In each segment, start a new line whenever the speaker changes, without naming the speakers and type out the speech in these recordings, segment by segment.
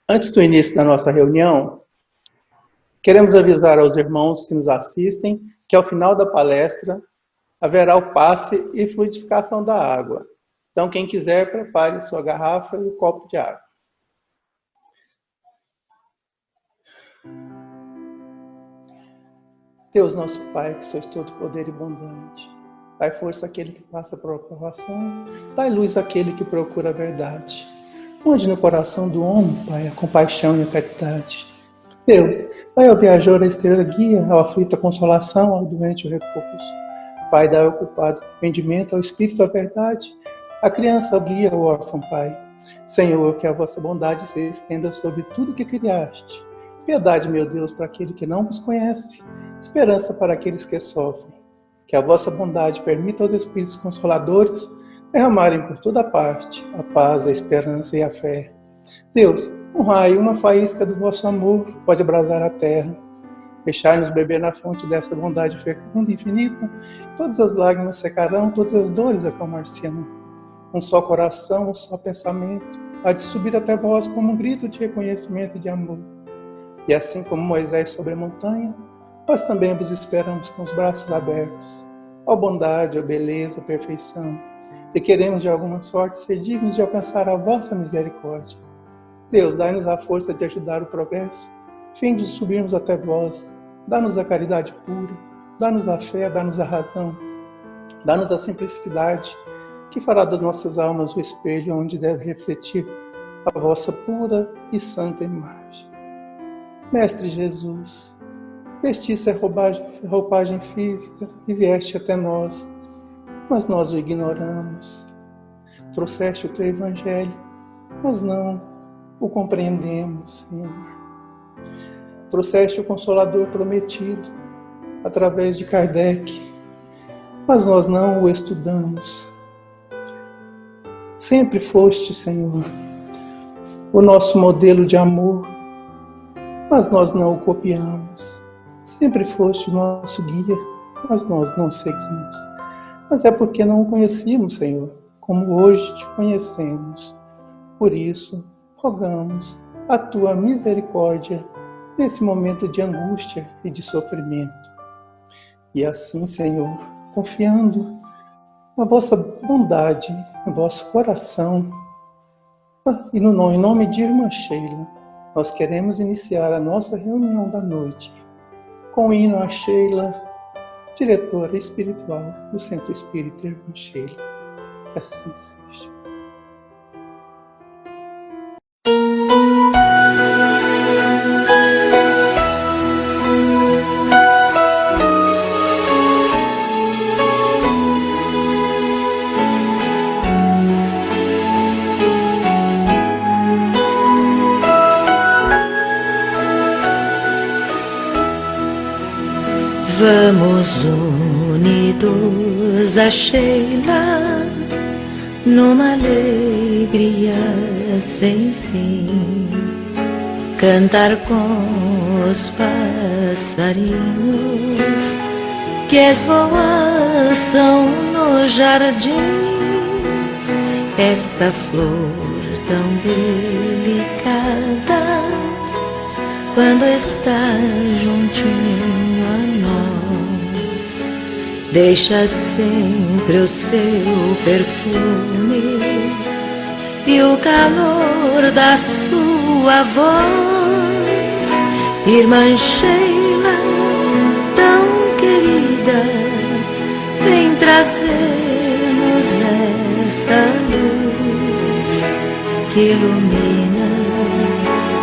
Antes do início da nossa reunião, queremos avisar aos irmãos que nos assistem que ao final da palestra haverá o passe e fluidificação da água. Então, quem quiser, prepare sua garrafa e o copo de água. Deus, nosso Pai, que sois todo poder e bondade, dai força àquele que passa por aprovação, dai luz àquele que procura a verdade. Onde no coração do homem, Pai, a compaixão e a caridade. Deus, Pai, ao viajor a estrela guia, ao aflito a consolação, ao doente o repouso. Pai, dai ao culpado arrependimento, ao espírito a verdade, a criança ao guia, ao órfão, Pai. Senhor, que a vossa bondade se estenda sobre tudo que criaste. Piedade, meu Deus, para aquele que não vos conhece, esperança para aqueles que sofrem. Que a vossa bondade permita aos espíritos consoladores derramarem por toda parte a paz, a esperança e a fé. Deus, um raio, uma faísca do vosso amor pode abrasar a terra. Deixai-nos beber na fonte dessa bondade fecunda e infinita. Todas as lágrimas secarão, todas as dores acalmar-se-ão. Um só coração, um só pensamento, há de subir até vós como um grito de reconhecimento e de amor. E assim como Moisés sobre a montanha, nós também vos esperamos com os braços abertos. Ó bondade, ó beleza, ó perfeição. E queremos de alguma sorte ser dignos de alcançar a vossa misericórdia. Deus, dai-nos a força de ajudar o progresso, fim de subirmos até vós. Dá-nos a caridade pura, dá-nos a fé, dá-nos a razão, dá-nos a simplicidade, que fará das nossas almas o espelho onde deve refletir a vossa pura e santa imagem. Mestre Jesus, vestiste a roupagem física e vieste até nós, mas nós o ignoramos. Trouxeste o teu evangelho, mas não o compreendemos, Senhor. Trouxeste o Consolador prometido através de Kardec, mas nós não o estudamos. Sempre foste, Senhor, o nosso modelo de amor, mas nós não o copiamos. Sempre foste o nosso guia, mas nós não o seguimos. Mas é porque não o conhecíamos, Senhor, como hoje te conhecemos. Por isso, rogamos a tua misericórdia nesse momento de angústia e de sofrimento. E assim, Senhor, confiando na vossa bondade, no vosso coração, e em nome de Irmã Sheila, nós queremos iniciar a nossa reunião da noite com o hino a Sheila, diretora espiritual do Centro Espírita Irmã Sheila. Que assim seja.
Vamos unidos a Sheila, numa alegria sem fim, cantar com os passarinhos que esvoaçam no jardim, esta flor tão delicada, quando está juntinho a nós, deixa sempre o seu perfume e o calor da sua voz. Irmã Sheila, tão querida, vem trazer-nos esta luz que ilumina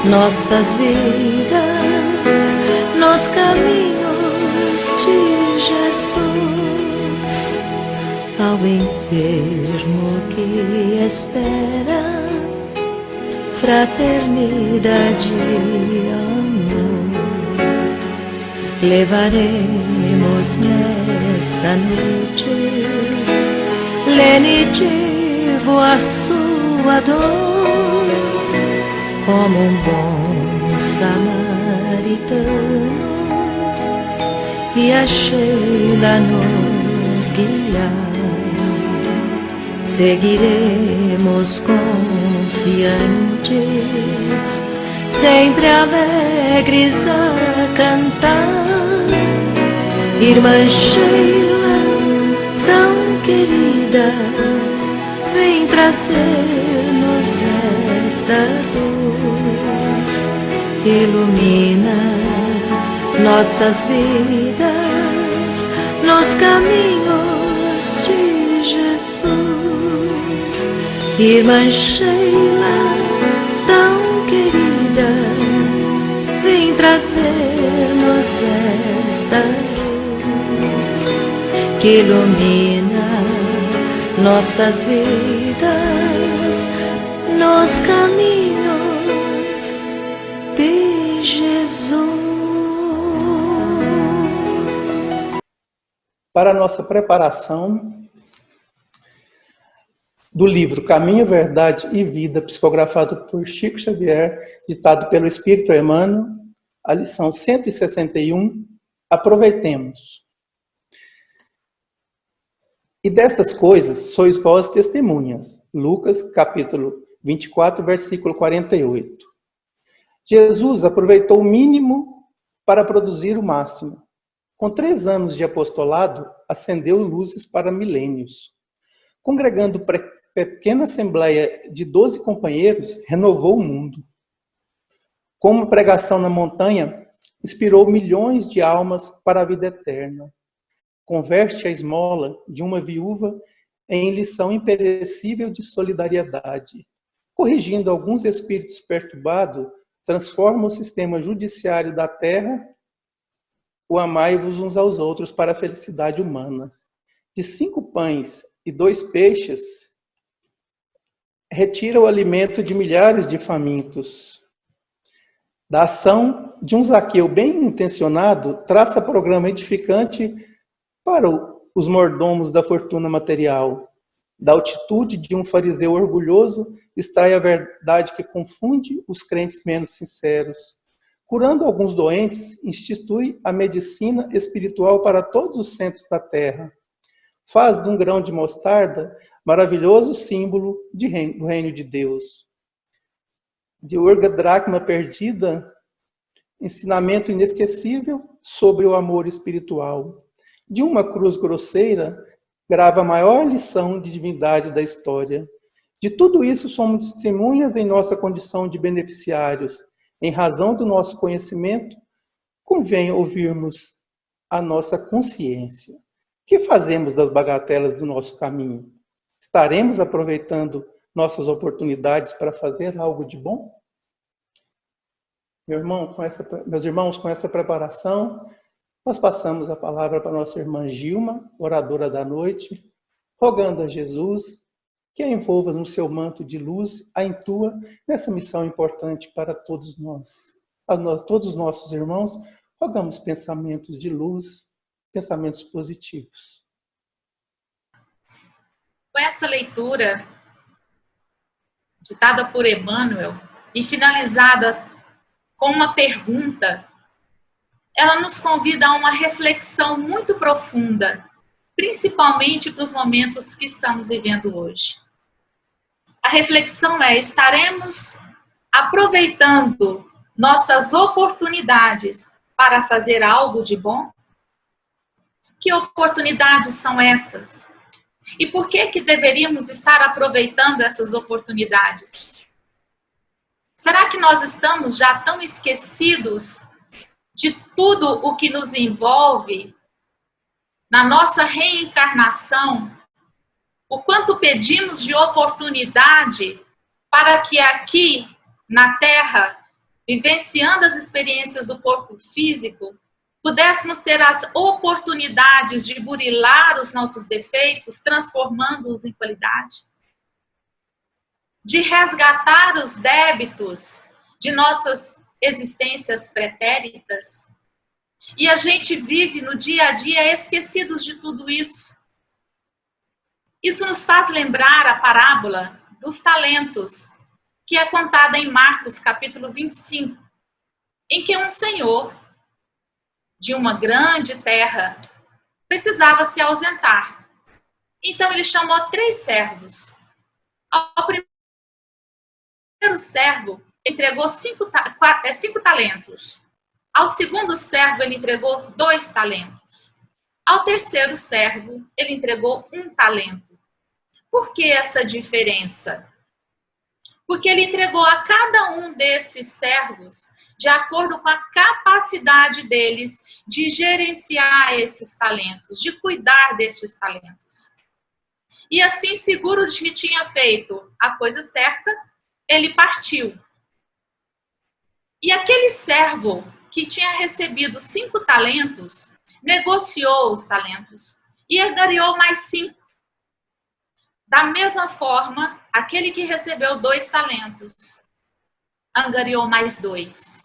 nossas vidas nos caminhos de Jesus. Ao enfermo que espera fraternidade e amor, levaremos nesta noite lenitivo a sua dor, como um bom samaritano, e a Sheila nos guiar. Seguiremos confiantes sempre alegres a cantar. Irmã Sheila, tão querida, vem trazer-nos esta luz, ilumina nossas vidas nos caminhos de Jesus. Irmã Sheila, tão querida, vem trazer-nos esta luz que ilumina nossas vidas nos caminhos de Jesus.
Para a nossa preparação do livro Caminho, Verdade e Vida, psicografado por Chico Xavier, ditado pelo Espírito Emmanuel, a lição 161, aproveitemos. E destas coisas sois vós testemunhas. Lucas, capítulo 24, versículo 48. Jesus aproveitou o mínimo para produzir o máximo. Com 3 anos de apostolado, acendeu luzes para milênios. Congregando pequena assembleia de 12 companheiros, renovou o mundo. Com uma pregação na montanha, inspirou milhões de almas para a vida eterna. Converte a esmola de uma viúva em lição imperecível de solidariedade. Corrigindo alguns espíritos perturbados, transforma o sistema judiciário da terra, o amai-vos uns aos outros para a felicidade humana. De 5 pães e 2 peixes, retira o alimento de milhares de famintos. Da ação de um Zaqueu bem intencionado, traça programa edificante para os mordomos da fortuna material. Da altitude de um fariseu orgulhoso, extrai a verdade que confunde os crentes menos sinceros. Curando alguns doentes, institui a medicina espiritual para todos os centros da terra. Faz de um grão de mostarda maravilhoso símbolo do reino de Deus. De Urga Dracma Perdida, ensinamento inesquecível sobre o amor espiritual. De uma cruz grosseira, grava a maior lição de divindade da história. De tudo isso somos testemunhas em nossa condição de beneficiários. Em razão do nosso conhecimento, convém ouvirmos a nossa consciência. O que fazemos das bagatelas do nosso caminho? Estaremos aproveitando nossas oportunidades para fazer algo de bom? Meus irmãos, com essa preparação, nós passamos a palavra para a nossa irmã Gilma, oradora da noite, rogando a Jesus que a envolva no seu manto de luz, a intua nessa missão importante para todos nós. A todos os nossos irmãos, rogamos pensamentos de luz, pensamentos positivos.
Com essa leitura, ditada por Emmanuel, e finalizada com uma pergunta, ela nos convida a uma reflexão muito profunda, principalmente para os momentos que estamos vivendo hoje. A reflexão é: estaremos aproveitando nossas oportunidades para fazer algo de bom? Que oportunidades são essas? E por que deveríamos estar aproveitando essas oportunidades? Será que nós estamos já tão esquecidos de tudo o que nos envolve na nossa reencarnação? O quanto pedimos de oportunidade para que aqui na Terra, vivenciando as experiências do corpo físico, pudéssemos ter as oportunidades de burilar os nossos defeitos, transformando-os em qualidade, de resgatar os débitos de nossas existências pretéritas. E a gente vive no dia a dia esquecidos de tudo isso. Isso nos faz lembrar a parábola dos talentos, que é contada em Marcos, capítulo 25, em que um senhor de uma grande terra precisava se ausentar. Então ele chamou 3 servos. Ao primeiro servo, entregou 5 talentos. Ao segundo servo, ele entregou 2 talentos. Ao terceiro servo, ele entregou 1 talento. Por que essa diferença? Porque ele entregou a cada um desses servos de acordo com a capacidade deles de gerenciar esses talentos, de cuidar destes talentos. E assim, seguro de que tinha feito a coisa certa, ele partiu. E aquele servo que tinha recebido 5 talentos, negociou os talentos e angariou mais 5. Da mesma forma, aquele que recebeu 2 talentos, angariou mais 2.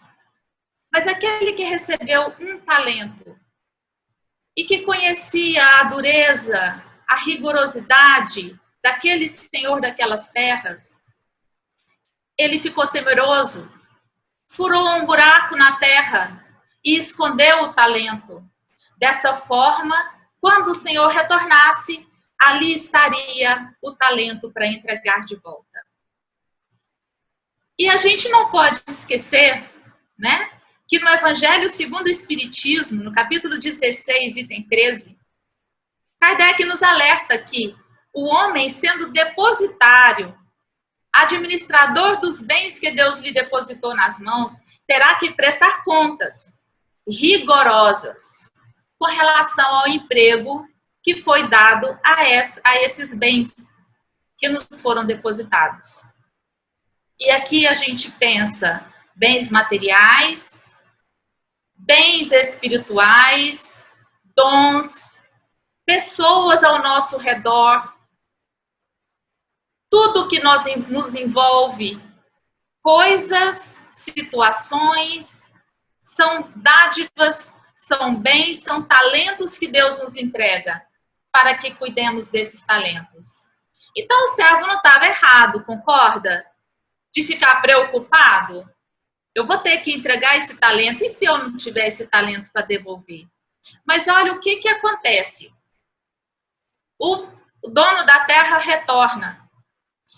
Mas aquele que recebeu 1 talento e que conhecia a dureza, a rigorosidade daquele senhor daquelas terras, ele ficou temeroso, furou um buraco na terra e escondeu o talento. Dessa forma, quando o Senhor retornasse, ali estaria o talento para entregar de volta. E a gente não pode esquecer, né, que no Evangelho segundo o Espiritismo, no capítulo 16, item 13, Kardec nos alerta que o homem, sendo depositário, administrador dos bens que Deus lhe depositou nas mãos, terá que prestar contas rigorosas com relação ao emprego que foi dado a esses bens que nos foram depositados. E aqui a gente pensa bens materiais, bens espirituais, dons, pessoas ao nosso redor, tudo que nos envolve, coisas, situações, são dádivas, são bens, são talentos que Deus nos entrega para que cuidemos desses talentos. Então o servo não estava errado, concorda? De ficar preocupado. Eu vou ter que entregar esse talento, e se eu não tiver esse talento para devolver? Mas olha o que acontece. O dono da terra retorna.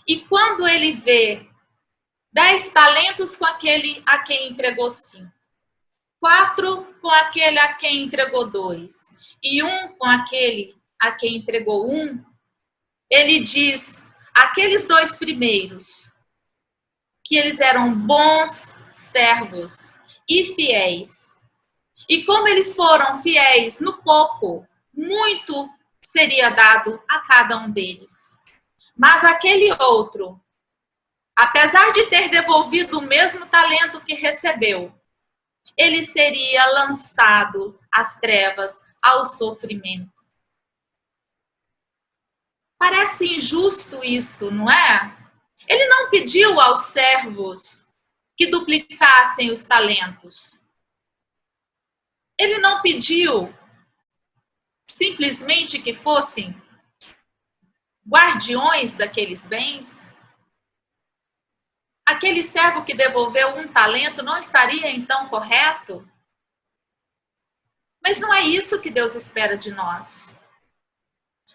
E quando ele vê 10 talentos com aquele a quem entregou 5, 4 com aquele a quem entregou 2, e 1 com aquele a quem entregou 1, ele diz, aqueles 2 primeiros, que eles eram bons servos e fiéis. E como eles foram fiéis no pouco, muito seria dado a cada um deles. Mas aquele outro, apesar de ter devolvido o mesmo talento que recebeu, ele seria lançado às trevas, ao sofrimento. Parece injusto isso, não é? Ele não pediu aos servos que duplicassem os talentos. Ele não pediu simplesmente que fossem guardiões daqueles bens. Aquele servo que devolveu 1 talento não estaria então correto? Mas não é isso que Deus espera de nós.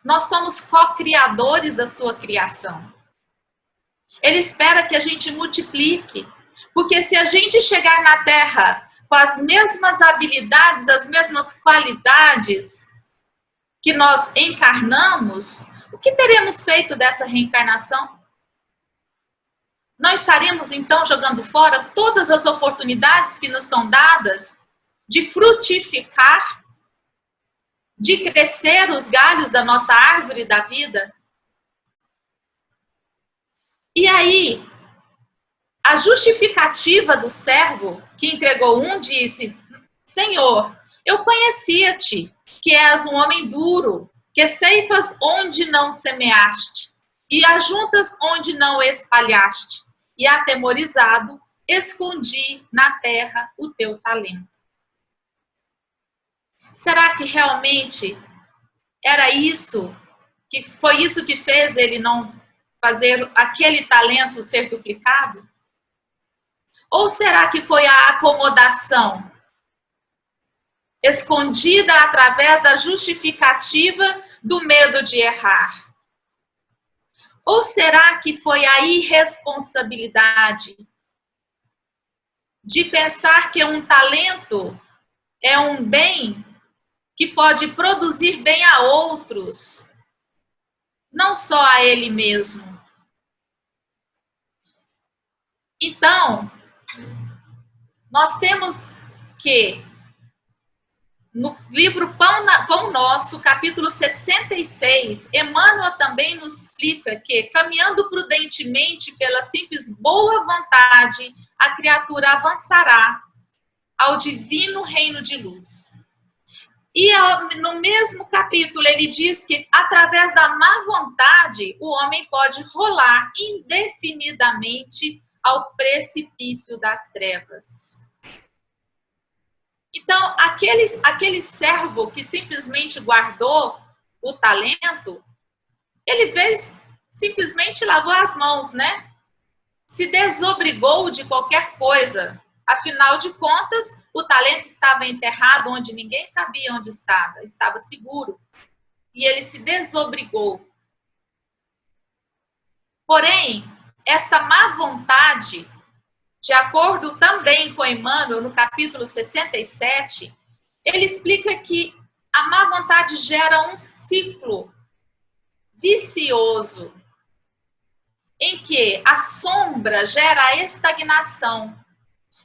Nós somos co-criadores da sua criação. Ele espera que a gente multiplique, porque se a gente chegar na Terra com as mesmas habilidades, as mesmas qualidades que nós encarnamos, o que teremos feito dessa reencarnação? Não estaremos, então, jogando fora todas as oportunidades que nos são dadas de frutificar, de crescer os galhos da nossa árvore da vida? E aí, a justificativa do servo que entregou 1 disse, Senhor, eu conhecia-te, que és um homem duro, que ceifas onde não semeaste, e ajuntas onde não espalhaste, e atemorizado, escondi na terra o teu talento. Será que realmente era isso, que foi isso que fez ele não fazer aquele talento ser duplicado? Ou será que foi a acomodação, escondida através da justificativa do medo de errar? Ou será que foi a irresponsabilidade de pensar que um talento é um bem que pode produzir bem a outros, não só a ele mesmo. Então, nós temos que, no livro Pão Nosso, capítulo 66, Emmanuel também nos explica que, caminhando prudentemente pela simples boa vontade, a criatura avançará ao divino reino de luz. E no mesmo capítulo ele diz que, através da má vontade, o homem pode rolar indefinidamente ao precipício das trevas. Então, aquele servo que simplesmente guardou o talento, ele simplesmente lavou as mãos, né? Se desobrigou de qualquer coisa. Afinal de contas, o talento estava enterrado onde ninguém sabia onde estava seguro. E ele se desobrigou. Porém, esta má vontade, de acordo também com Emmanuel, no capítulo 67, ele explica que a má vontade gera um ciclo vicioso, em que a sombra gera a estagnação.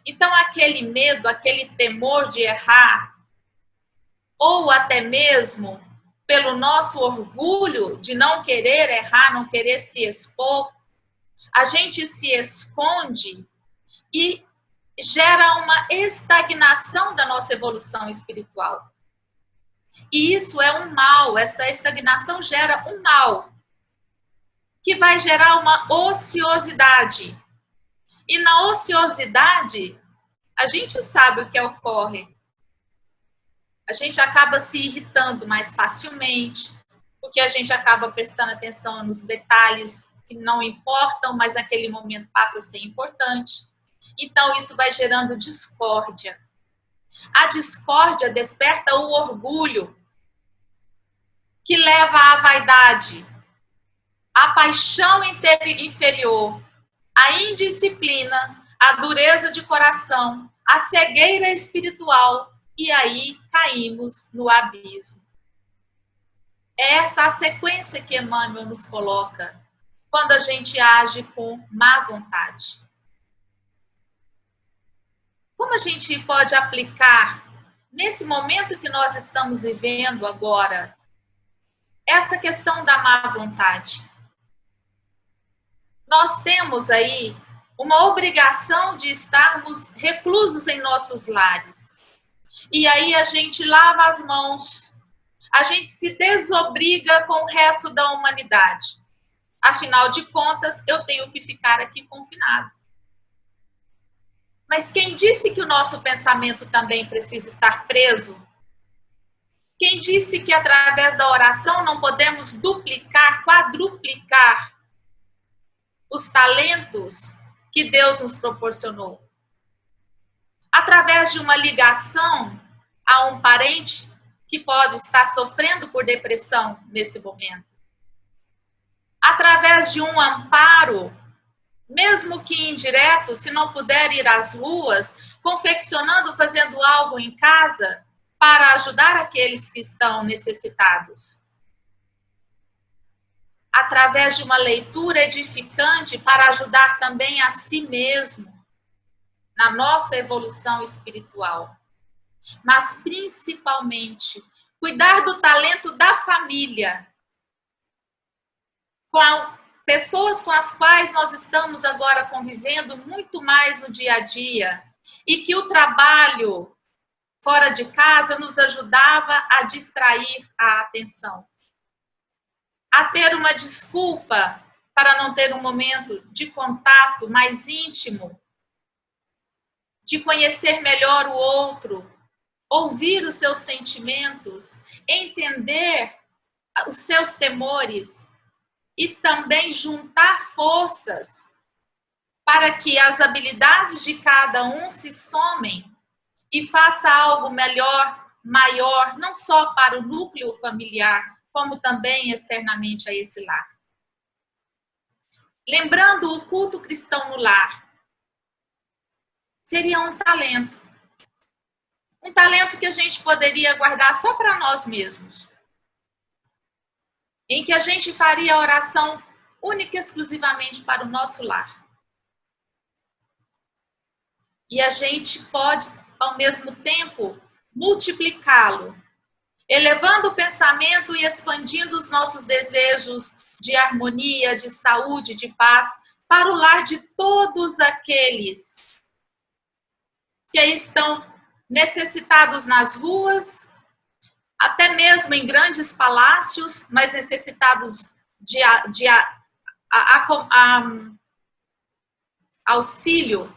Então, aquele medo, aquele temor de errar, ou até mesmo pelo nosso orgulho de não querer errar, não querer se expor, a gente se esconde e gera uma estagnação da nossa evolução espiritual. E isso é um mal, essa estagnação gera um mal, que vai gerar uma ociosidade. E na ociosidade, a gente sabe o que ocorre. A gente acaba se irritando mais facilmente, porque a gente acaba prestando atenção nos detalhes que não importam, mas naquele momento passa a ser importante. Então, isso vai gerando discórdia. A discórdia desperta o orgulho, que leva à vaidade, à paixão inferior, à indisciplina, à dureza de coração, à cegueira espiritual, e aí caímos no abismo. É essa a sequência que Emmanuel nos coloca quando a gente age com má vontade. Como a gente pode aplicar, nesse momento que nós estamos vivendo agora, essa questão da má vontade? Nós temos aí uma obrigação de estarmos reclusos em nossos lares. E aí a gente lava as mãos, a gente se desobriga com o resto da humanidade. Afinal de contas, eu tenho que ficar aqui confinado. Mas quem disse que o nosso pensamento também precisa estar preso? Quem disse que através da oração não podemos duplicar, quadruplicar os talentos que Deus nos proporcionou? Através de uma ligação a um parente que pode estar sofrendo por depressão nesse momento. Através de um amparo, mesmo que indireto, se não puder ir às ruas, confeccionando, fazendo algo em casa para ajudar aqueles que estão necessitados. Através de uma leitura edificante para ajudar também a si mesmo na nossa evolução espiritual. Mas, principalmente, cuidar do talento da família, com pessoas com as quais nós estamos agora convivendo muito mais no dia a dia, e que o trabalho fora de casa nos ajudava a distrair a atenção, a ter uma desculpa para não ter um momento de contato mais íntimo, de conhecer melhor o outro, ouvir os seus sentimentos, entender os seus temores e também juntar forças para que as habilidades de cada um se somem e faça algo melhor, maior, não só para o núcleo familiar, como também externamente a esse lar. Lembrando o culto cristão no lar. seria um talento. Um talento que a gente poderia guardar só para nós mesmos. Em que a gente faria a oração única e exclusivamente para o nosso lar. E a gente pode, ao mesmo tempo, multiplicá-lo, elevando o pensamento e expandindo os nossos desejos de harmonia, de saúde, de paz, para o lar de todos aqueles que estão necessitados nas ruas, até mesmo em grandes palácios, mas necessitados de auxílio,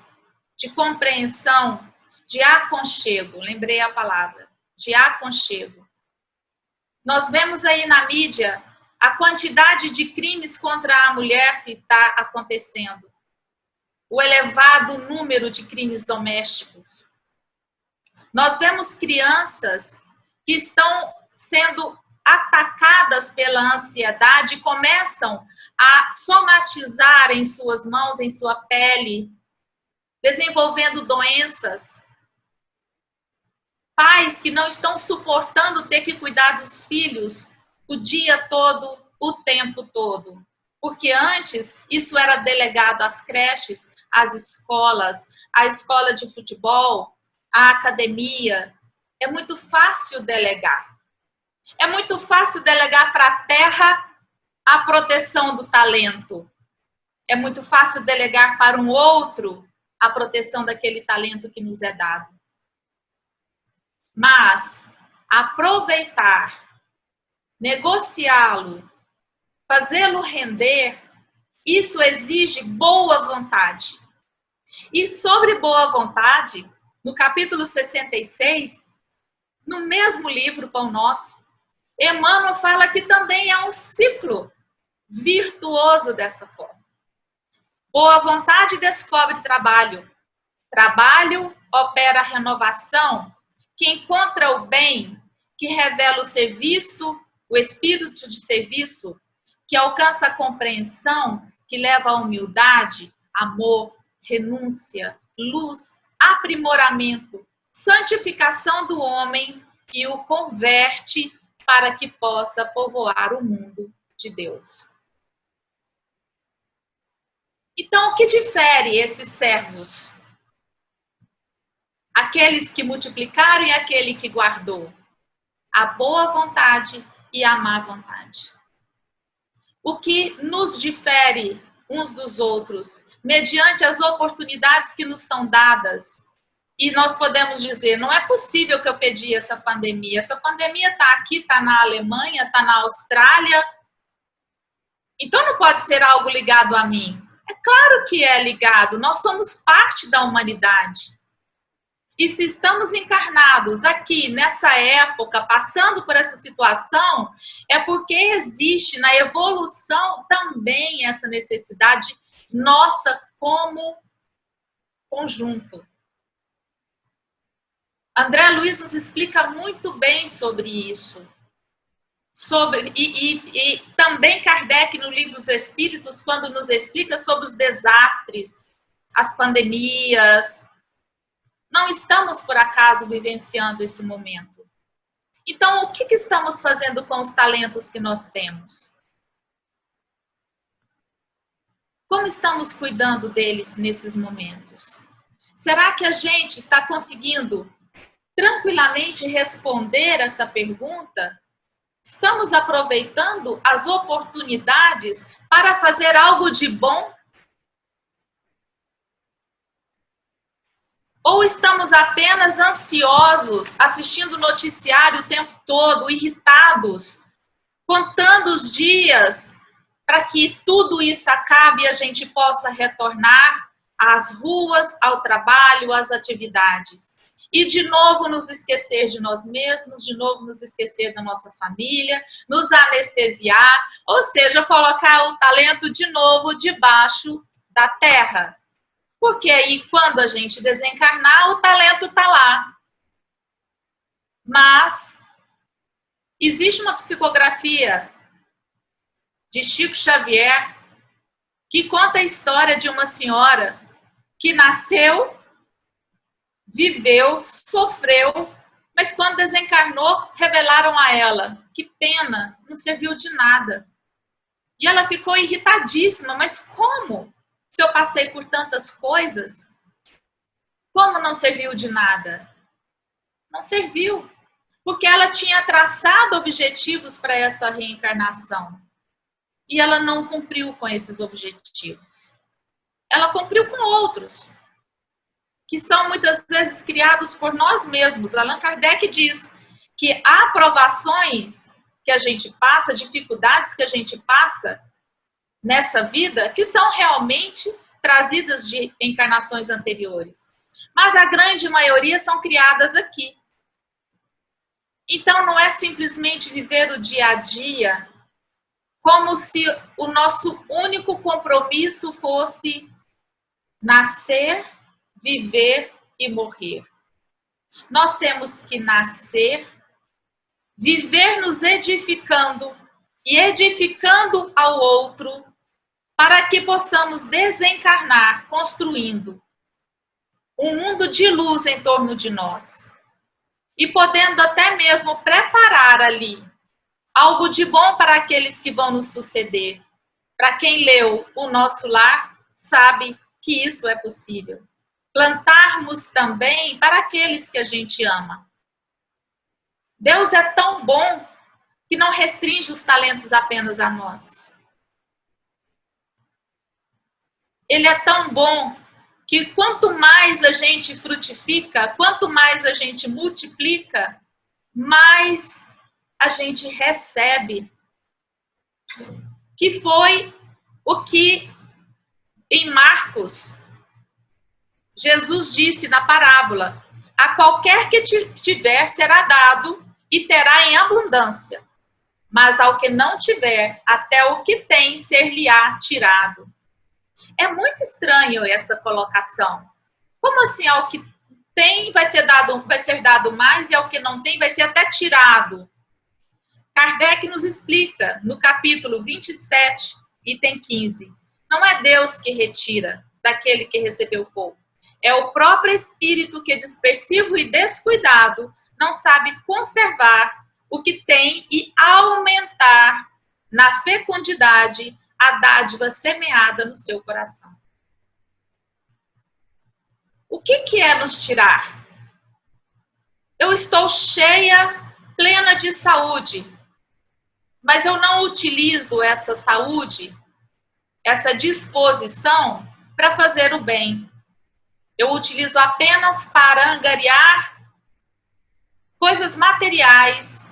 de compreensão, de aconchego. Lembrei a palavra, de aconchego. Nós vemos aí na mídia a quantidade de crimes contra a mulher que está acontecendo. O elevado número de crimes domésticos. Nós vemos crianças que estão sendo atacadas pela ansiedade e começam a somatizar em suas mãos, em sua pele, desenvolvendo doenças. Pais que não estão suportando ter que cuidar dos filhos o dia todo, o tempo todo. Porque antes isso era delegado às creches, às escolas, à escola de futebol, à academia. É muito fácil delegar. É muito fácil delegar para a terra a proteção do talento. É muito fácil delegar para um outro a proteção daquele talento que nos é dado. Mas aproveitar, negociá-lo, fazê-lo render, isso exige boa vontade. E sobre boa vontade, no capítulo 66, no mesmo livro, Pão Nosso, Emmanuel fala que também é um ciclo virtuoso dessa forma. Boa vontade descobre trabalho. Trabalho opera a renovação, que encontra o bem, que revela o serviço, o espírito de serviço, que alcança a compreensão, que leva à humildade, amor, renúncia, luz, aprimoramento, santificação do homem e o converte para que possa povoar o mundo de Deus. Então, o que difere esses servos? Aqueles que multiplicaram e aquele que guardou. A boa vontade e a má vontade. O que nos difere uns dos outros, mediante as oportunidades que nos são dadas. E nós podemos dizer, não é possível que eu pedi essa pandemia. Essa pandemia está aqui, está na Alemanha, está na Austrália. Então não pode ser algo ligado a mim. É claro que é ligado, nós somos parte da humanidade. E se estamos encarnados aqui, nessa época, passando por essa situação, é porque existe na evolução também essa necessidade nossa como conjunto. André Luiz nos explica muito bem sobre isso. E também Kardec, no Livro dos Espíritos, quando nos explica sobre os desastres, as pandemias. Não estamos, por acaso, vivenciando esse momento. Então, o que estamos fazendo com os talentos que nós temos? Como estamos cuidando deles nesses momentos? Será que a gente está conseguindo tranquilamente responder essa pergunta? Estamos aproveitando as oportunidades para fazer algo de bom? Ou estamos apenas ansiosos, assistindo o noticiário o tempo todo, irritados, contando os dias para que tudo isso acabe e a gente possa retornar às ruas, ao trabalho, às atividades? E de novo nos esquecer de nós mesmos, de novo nos esquecer da nossa família, nos anestesiar, ou seja, colocar o talento de novo debaixo da terra. Porque aí, quando a gente desencarnar, o talento está lá. Mas existe uma psicografia de Chico Xavier que conta a história de uma senhora que nasceu viveu, sofreu, mas quando desencarnou, revelaram a ela: que pena, não serviu de nada. E ela ficou irritadíssima: mas como? Se eu passei por tantas coisas, como não serviu de nada? Não serviu, porque ela tinha traçado objetivos para essa reencarnação. E ela não cumpriu com esses objetivos. Ela cumpriu com outros, que são muitas vezes criados por nós mesmos. Allan Kardec diz que há provações que a gente passa, dificuldades que a gente passa nessa vida, que são realmente trazidas de encarnações anteriores. Mas a grande maioria são criadas aqui. Então não é simplesmente viver o dia a dia como se o nosso único compromisso fosse nascer, viver e morrer. Nós temos que nascer, viver nos edificando e edificando ao outro, para que possamos desencarnar, construindo um mundo de luz em torno de nós. E podendo até mesmo preparar ali algo de bom para aqueles que vão nos suceder. Para quem leu O Nosso Lar, sabe que isso é possível. Plantarmos também para aqueles que a gente ama. Deus é tão bom que não restringe os talentos apenas a nós. Ele é tão bom que quanto mais a gente frutifica, quanto mais a gente multiplica, mais a gente recebe. Que foi o que em Marcos Jesus disse na parábola: a qualquer que tiver será dado e terá em abundância, mas ao que não tiver, até o que tem ser-lhe-á tirado. É muito estranho essa colocação. Como assim, ao que tem vai ser dado mais e ao que não tem vai ser até tirado? Kardec nos explica no capítulo 27, item 15. Não é Deus que retira daquele que recebeu pouco. É o próprio espírito que, dispersivo e descuidado, não sabe conservar o que tem e aumentar na fecundidade a dádiva semeada no seu coração. O que é nos tirar? Eu estou cheia, plena de saúde, mas eu não utilizo essa saúde, essa disposição para fazer o bem. Eu utilizo apenas para angariar coisas materiais,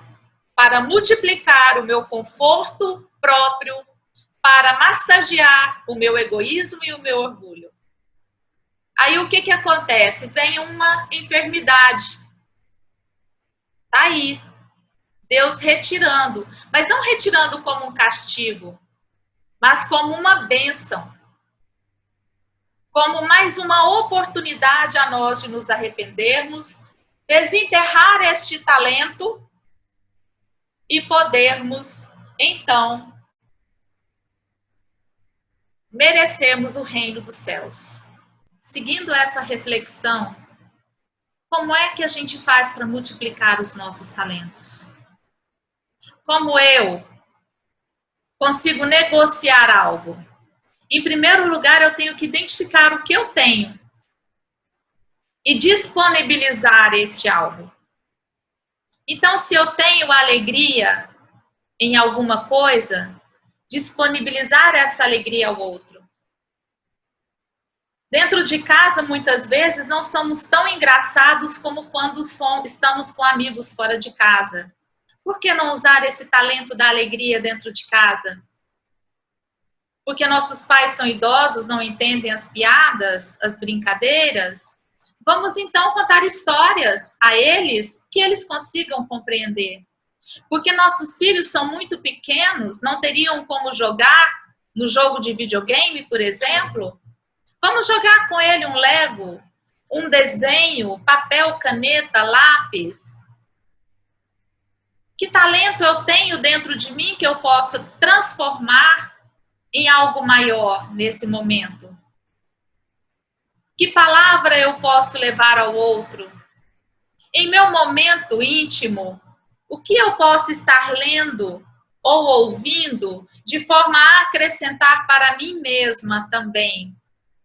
para multiplicar o meu conforto próprio, para massagear o meu egoísmo e o meu orgulho. Aí o que acontece? Vem uma enfermidade. Tá aí. Deus retirando. Mas não retirando como um castigo, mas como uma bênção. Como mais uma oportunidade a nós de nos arrependermos, desenterrar este talento e podermos, então, merecermos o reino dos céus. Seguindo essa reflexão, como é que a gente faz para multiplicar os nossos talentos? Como eu consigo negociar algo? Em primeiro lugar, eu tenho que identificar o que eu tenho e disponibilizar este algo. Então, se eu tenho alegria em alguma coisa, disponibilizar essa alegria ao outro. Dentro de casa, muitas vezes, não somos tão engraçados como quando estamos com amigos fora de casa. Por que não usar esse talento da alegria dentro de casa? Porque nossos pais são idosos, não entendem as piadas, as brincadeiras? Vamos então contar histórias a eles que eles consigam compreender. Porque nossos filhos são muito pequenos, não teriam como jogar no jogo de videogame, por exemplo. Vamos jogar com ele um Lego, um desenho, papel, caneta, lápis. Que talento eu tenho dentro de mim que eu possa transformar em algo maior nesse momento? Que palavra eu posso levar ao outro? Em meu momento íntimo, o que eu posso estar lendo ou ouvindo de forma a acrescentar para mim mesma também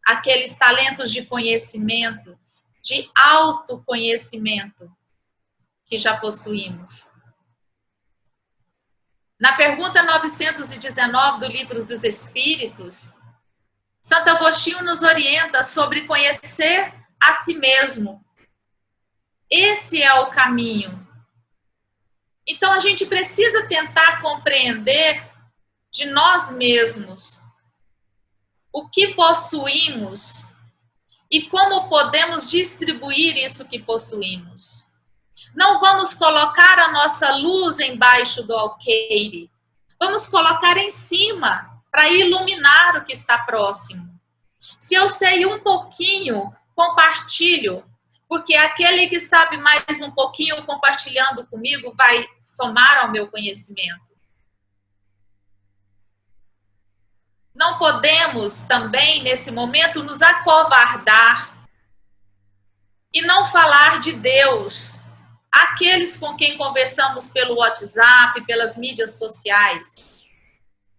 aqueles talentos de conhecimento, de autoconhecimento que já possuímos? Na pergunta 919 do Livro dos Espíritos, Santo Agostinho nos orienta sobre conhecer a si mesmo. Esse é o caminho. Então, a gente precisa tentar compreender de nós mesmos o que possuímos e como podemos distribuir isso que possuímos. Não vamos colocar a nossa luz embaixo do alqueire. Vamos colocar em cima para iluminar o que está próximo. Se eu sei um pouquinho, compartilho, porque aquele que sabe mais um pouquinho compartilhando comigo vai somar ao meu conhecimento. Não podemos também, nesse momento, nos acovardar e não falar de Deus àqueles com quem conversamos pelo WhatsApp, pelas mídias sociais.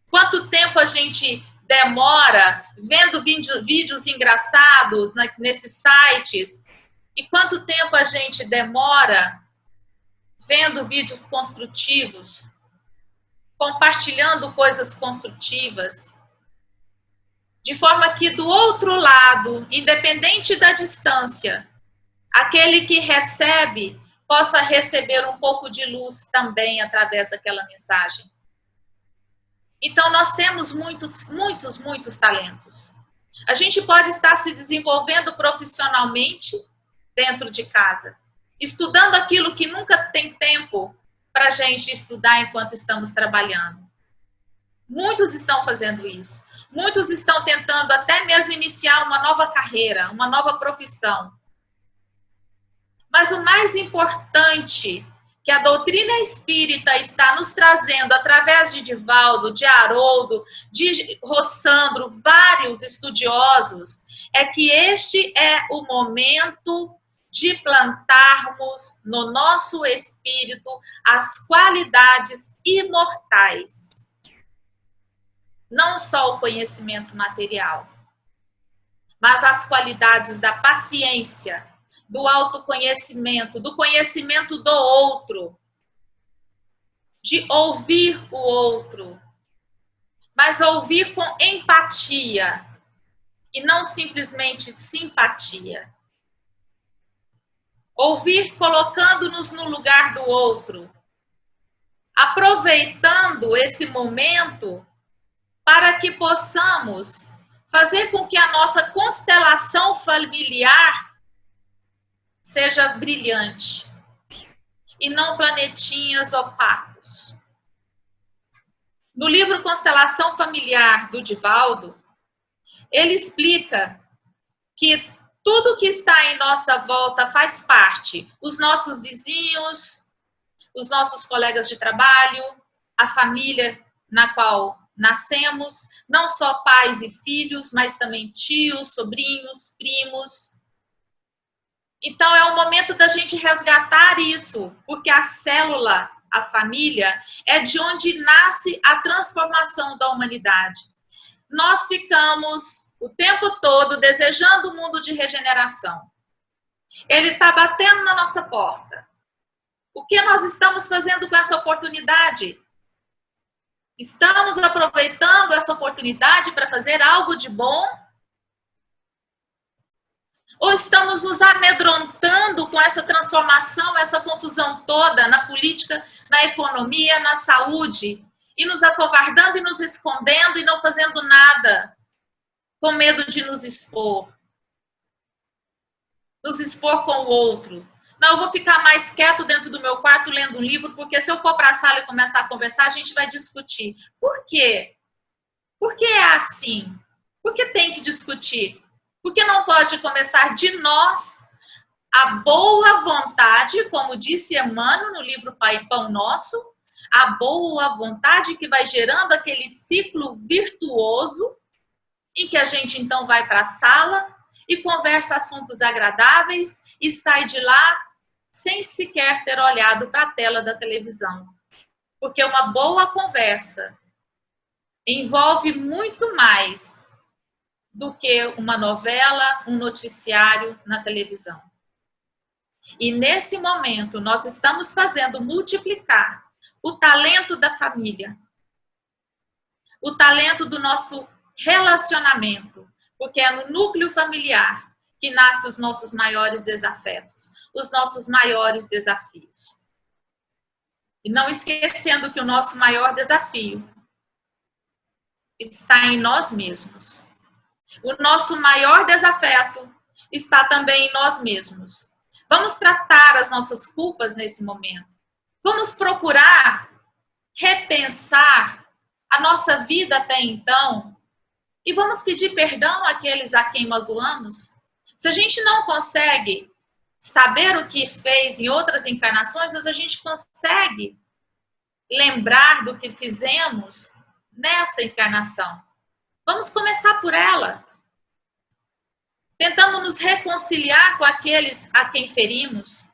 Quanto tempo a gente demora vendo vídeos engraçados nesses sites? E quanto tempo a gente demora vendo vídeos construtivos, compartilhando coisas construtivas? De forma que do outro lado, independente da distância, aquele que recebe possa receber um pouco de luz também através daquela mensagem. Então, nós temos muitos talentos. A gente pode estar se desenvolvendo profissionalmente dentro de casa, estudando aquilo que nunca tem tempo para a gente estudar enquanto estamos trabalhando. Muitos estão fazendo isso. Muitos estão tentando até mesmo iniciar uma nova carreira, uma nova profissão. Mas o mais importante que a doutrina espírita está nos trazendo através de Divaldo, de Haroldo, de Rossandro, vários estudiosos, é que este é o momento de plantarmos no nosso espírito as qualidades imortais. Não só o conhecimento material, mas as qualidades da paciência, do autoconhecimento, do conhecimento do outro, de ouvir o outro, mas ouvir com empatia e não simplesmente simpatia. Ouvir colocando-nos no lugar do outro, aproveitando esse momento para que possamos fazer com que a nossa constelação familiar seja brilhante e não planetinhas opacos. No livro Constelação Familiar, do Divaldo, ele explica que tudo que está em nossa volta faz parte. Os nossos vizinhos, os nossos colegas de trabalho, a família na qual nascemos, não só pais e filhos, mas também tios, sobrinhos, primos. Então, é o momento da gente resgatar isso, porque a célula, a família, é de onde nasce a transformação da humanidade. Nós ficamos o tempo todo desejando um mundo de regeneração. Ele está batendo na nossa porta. O que nós estamos fazendo com essa oportunidade? Estamos aproveitando essa oportunidade para fazer algo de bom? Ou estamos nos amedrontando com essa transformação, essa confusão toda na política, na economia, na saúde, e nos acovardando e nos escondendo e não fazendo nada, com medo de nos expor com o outro? Não, eu vou ficar mais quieto dentro do meu quarto lendo um livro, porque se eu for para a sala e começar a conversar, a gente vai discutir. Por quê? Por que é assim? Por que tem que discutir? Porque não pode começar de nós a boa vontade, como disse Emmanuel no livro Pai e Pão Nosso, a boa vontade que vai gerando aquele ciclo virtuoso em que a gente então vai para a sala e conversa assuntos agradáveis e sai de lá sem sequer ter olhado para a tela da televisão. Porque uma boa conversa envolve muito mais do que uma novela, um noticiário na televisão. E nesse momento nós estamos fazendo multiplicar o talento da família, o talento do nosso relacionamento, porque é no núcleo familiar que nascem os nossos maiores desafetos, os nossos maiores desafios. E não esquecendo que o nosso maior desafio está em nós mesmos. O nosso maior desafeto está também em nós mesmos. Vamos tratar as nossas culpas nesse momento. Vamos procurar repensar a nossa vida até então e vamos pedir perdão àqueles a quem magoamos. Se a gente não consegue saber o que fez em outras encarnações, mas a gente consegue lembrar do que fizemos nessa encarnação. Vamos começar por ela. Tentando nos reconciliar com aqueles a quem ferimos.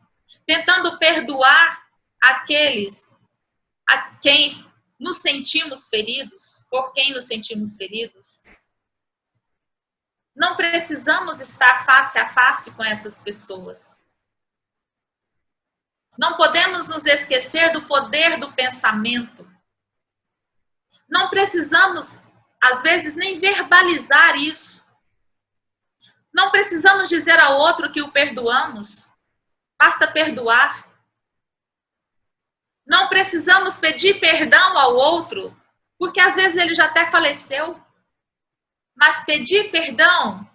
Tentando perdoar aqueles a quem nos sentimos feridos, por quem nos sentimos feridos. Não precisamos estar face a face com essas pessoas. Não podemos nos esquecer do poder do pensamento. Não precisamos, às vezes, nem verbalizar isso. Não precisamos dizer ao outro que o perdoamos. Basta perdoar. Não precisamos pedir perdão ao outro, porque às vezes ele já até faleceu. Mas pedir perdão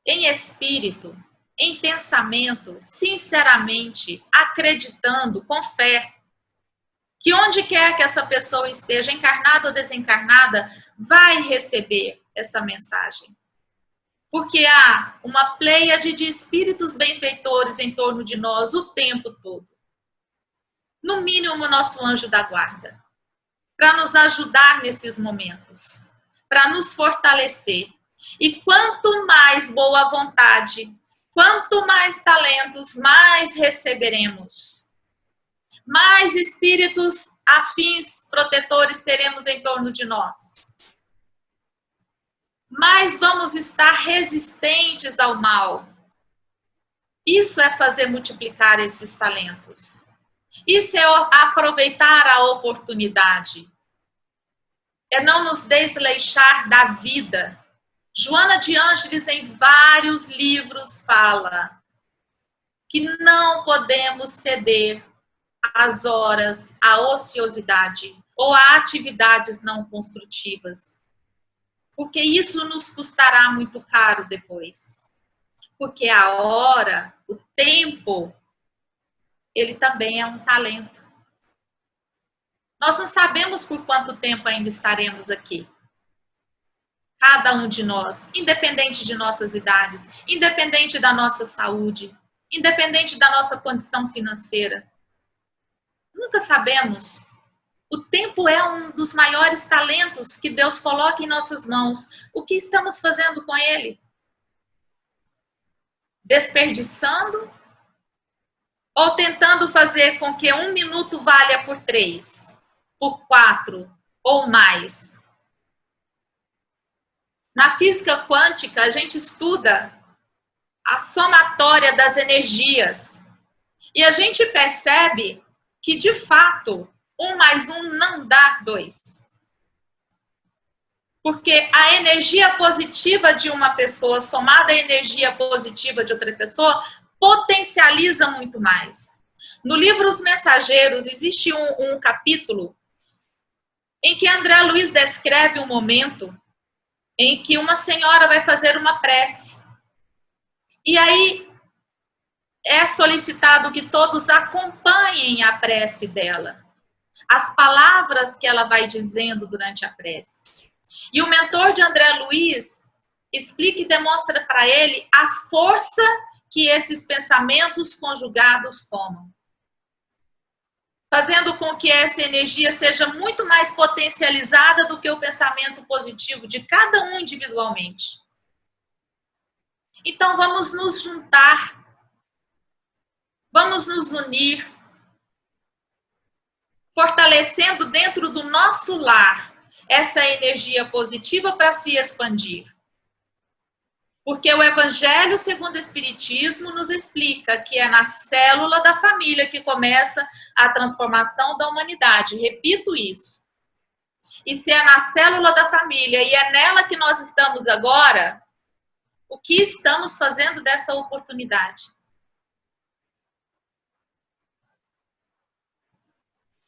em espírito, em pensamento, sinceramente, acreditando, com fé, que onde quer que essa pessoa esteja, encarnada ou desencarnada, vai receber essa mensagem. Porque há uma pleiade de espíritos benfeitores em torno de nós o tempo todo. No mínimo, o nosso anjo da guarda, para nos ajudar nesses momentos, para nos fortalecer. E quanto mais boa vontade, quanto mais talentos, mais receberemos. Mais espíritos afins, protetores teremos em torno de nós. Mais vamos estar resistentes ao mal. Isso é fazer multiplicar esses talentos. Isso é aproveitar a oportunidade. É não nos desleixar da vida. Joana de Ângeles, em vários livros, fala que não podemos ceder às horas, à ociosidade ou a atividades não construtivas. Porque isso nos custará muito caro depois. Porque a hora, o tempo, ele também é um talento. Nós não sabemos por quanto tempo ainda estaremos aqui. Cada um de nós, independente de nossas idades, independente da nossa saúde, independente da nossa condição financeira. Nunca sabemos. O tempo é um dos maiores talentos que Deus coloca em nossas mãos. O que estamos fazendo com ele? Desperdiçando? Ou tentando fazer com que 1 minuto valha por 3, por 4 ou mais? Na física quântica, a gente estuda a somatória das energias. E a gente percebe que, de fato, 1 mais 1 não dá 2. Porque a energia positiva de uma pessoa somada à energia positiva de outra pessoa potencializa muito mais. No livro Os Mensageiros, existe um capítulo em que André Luiz descreve um momento em que uma senhora vai fazer uma prece. E aí é solicitado que todos acompanhem a prece dela. As palavras que ela vai dizendo durante a prece. E o mentor de André Luiz explica e demonstra para ele a força que esses pensamentos conjugados tomam. Fazendo com que essa energia seja muito mais potencializada do que o pensamento positivo de cada um individualmente. Então vamos nos juntar, vamos nos unir, fortalecendo dentro do nosso lar essa energia positiva para se expandir. Porque o Evangelho segundo o Espiritismo nos explica que é na célula da família que começa a transformação da humanidade. Repito isso. E se é na célula da família e é nela que nós estamos agora, o que estamos fazendo dessa oportunidade?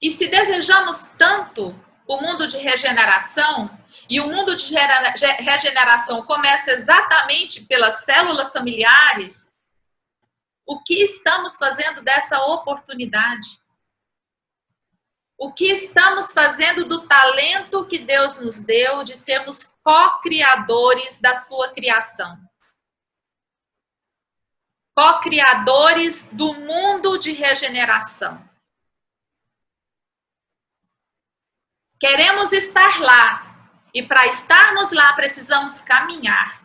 E se desejamos tanto o mundo de regeneração, e o mundo de regeneração começa exatamente pelas células familiares, o que estamos fazendo dessa oportunidade? O que estamos fazendo do talento que Deus nos deu de sermos co-criadores da sua criação? Co-criadores do mundo de regeneração. Queremos estar lá. E para estarmos lá, precisamos caminhar.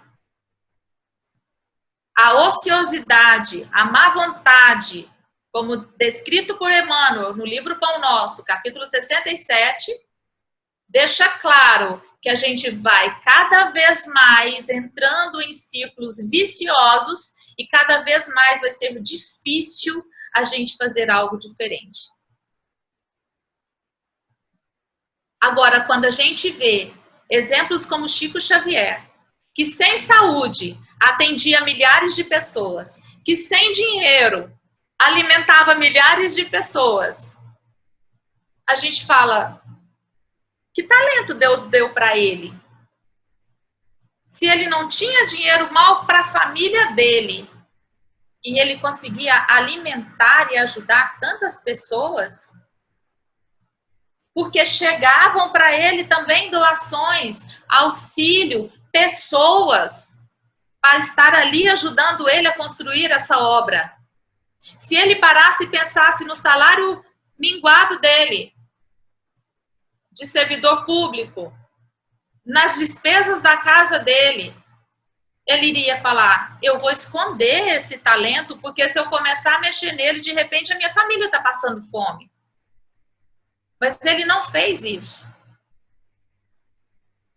A ociosidade, a má vontade, como descrito por Emmanuel no livro Pão Nosso, capítulo 67, deixa claro que a gente vai cada vez mais entrando em círculos viciosos e cada vez mais vai ser difícil a gente fazer algo diferente. Agora, quando a gente vê exemplos como Chico Xavier, que sem saúde atendia milhares de pessoas, que sem dinheiro alimentava milhares de pessoas, a gente fala, que talento Deus deu para ele? Se ele não tinha dinheiro mal para a família dele, e ele conseguia alimentar e ajudar tantas pessoas, porque chegavam para ele também doações, auxílio, pessoas para estar ali ajudando ele a construir essa obra. Se ele parasse e pensasse no salário minguado dele, de servidor público, nas despesas da casa dele, ele iria falar, eu vou esconder esse talento, porque se eu começar a mexer nele, de repente a minha família está passando fome. Mas ele não fez isso.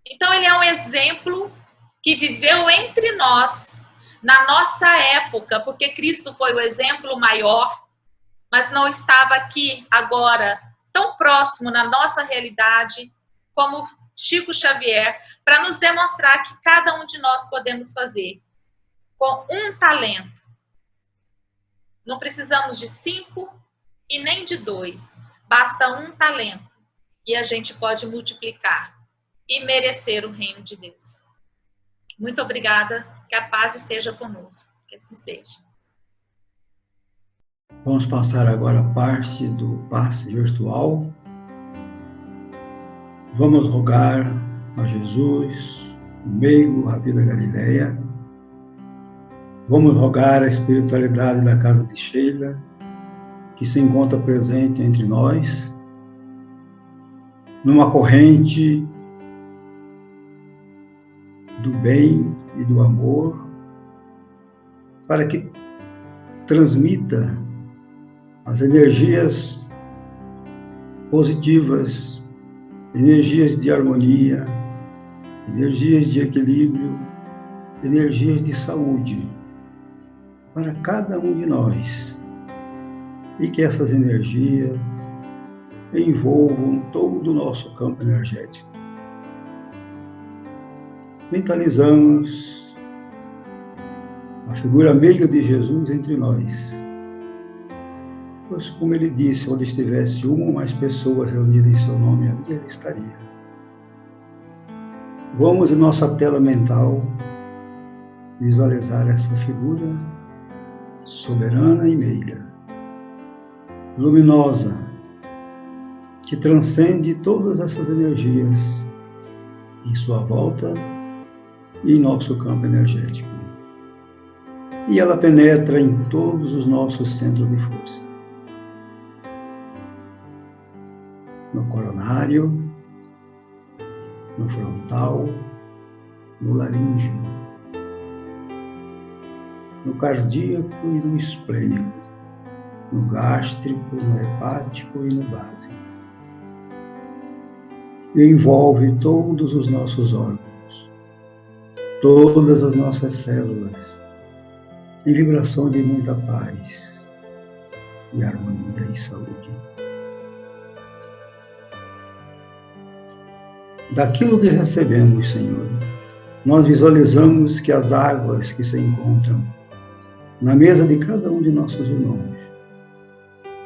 Então ele é um exemplo que viveu entre nós, na nossa época, porque Cristo foi o exemplo maior, mas não estava aqui agora, tão próximo na nossa realidade, como Chico Xavier, para nos demonstrar que cada um de nós podemos fazer com um talento. Não precisamos de 5 e nem de 2. Basta um talento e a gente pode multiplicar e merecer o reino de Deus. Muito obrigada, que a paz esteja conosco, que assim seja.
Vamos passar agora a parte do passe virtual. Vamos rogar a Jesus, o meigo, a vida Galileia. Vamos rogar a espiritualidade da casa de Sheila, que se encontra presente entre nós, numa corrente do bem e do amor, para que transmita as energias positivas, energias de harmonia, energias de equilíbrio, energias de saúde, para cada um de nós. E que essas energias envolvam todo o nosso campo energético. Mentalizamos a figura meiga de Jesus entre nós. Pois, como ele disse, onde estivesse uma ou mais pessoas reunidas em seu nome, ali ele estaria. Vamos, em nossa tela mental, visualizar essa figura soberana e meiga, luminosa, que transcende todas essas energias em sua volta e em nosso campo energético. E ela penetra em todos os nossos centros de força. No coronário, no frontal, no laríngeo, no cardíaco e no esplênico, no gástrico, no hepático e no básico. E envolve todos os nossos órgãos, todas as nossas células, em vibração de muita paz e harmonia e saúde. Daquilo que recebemos, Senhor, nós visualizamos que as águas que se encontram na mesa de cada um de nossos irmãos,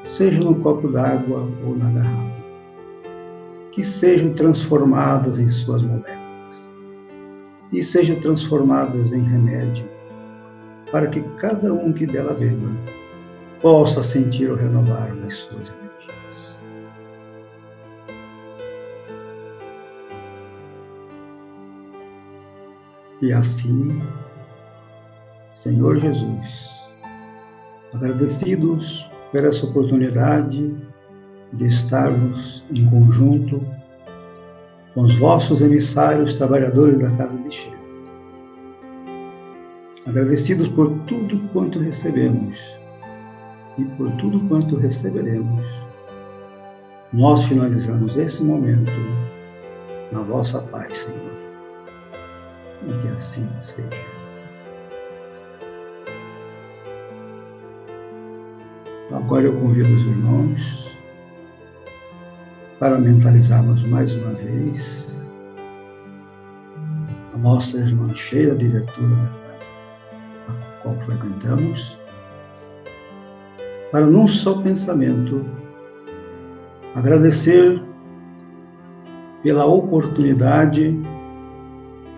seja no copo d'água ou na garrafa, que sejam transformadas em suas moléculas e sejam transformadas em remédio, para que cada um que dela beba possa sentir o renovar das suas energias. E assim, Senhor Jesus, agradecidos por essa oportunidade de estarmos em conjunto com os vossos emissários, trabalhadores da Casa de Sheila, agradecidos por tudo quanto recebemos e por tudo quanto receberemos, nós finalizamos esse momento na vossa paz, Senhor. E que assim seja. Agora eu convido os irmãos para mentalizarmos mais uma vez a nossa irmã Sheila, diretora da casa a qual frequentamos, para num só pensamento agradecer pela oportunidade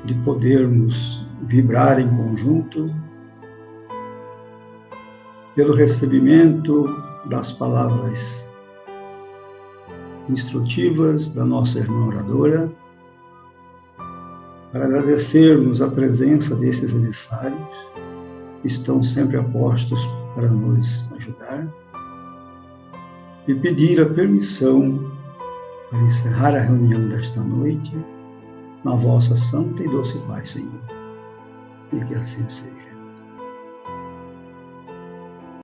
de podermos vibrar em conjunto, pelo recebimento das palavras instrutivas da nossa irmã oradora, para agradecermos a presença desses emissários, que estão sempre a postos para nos ajudar, e pedir a permissão para encerrar a reunião desta noite, na vossa santa e doce paz, Senhor. E que assim seja.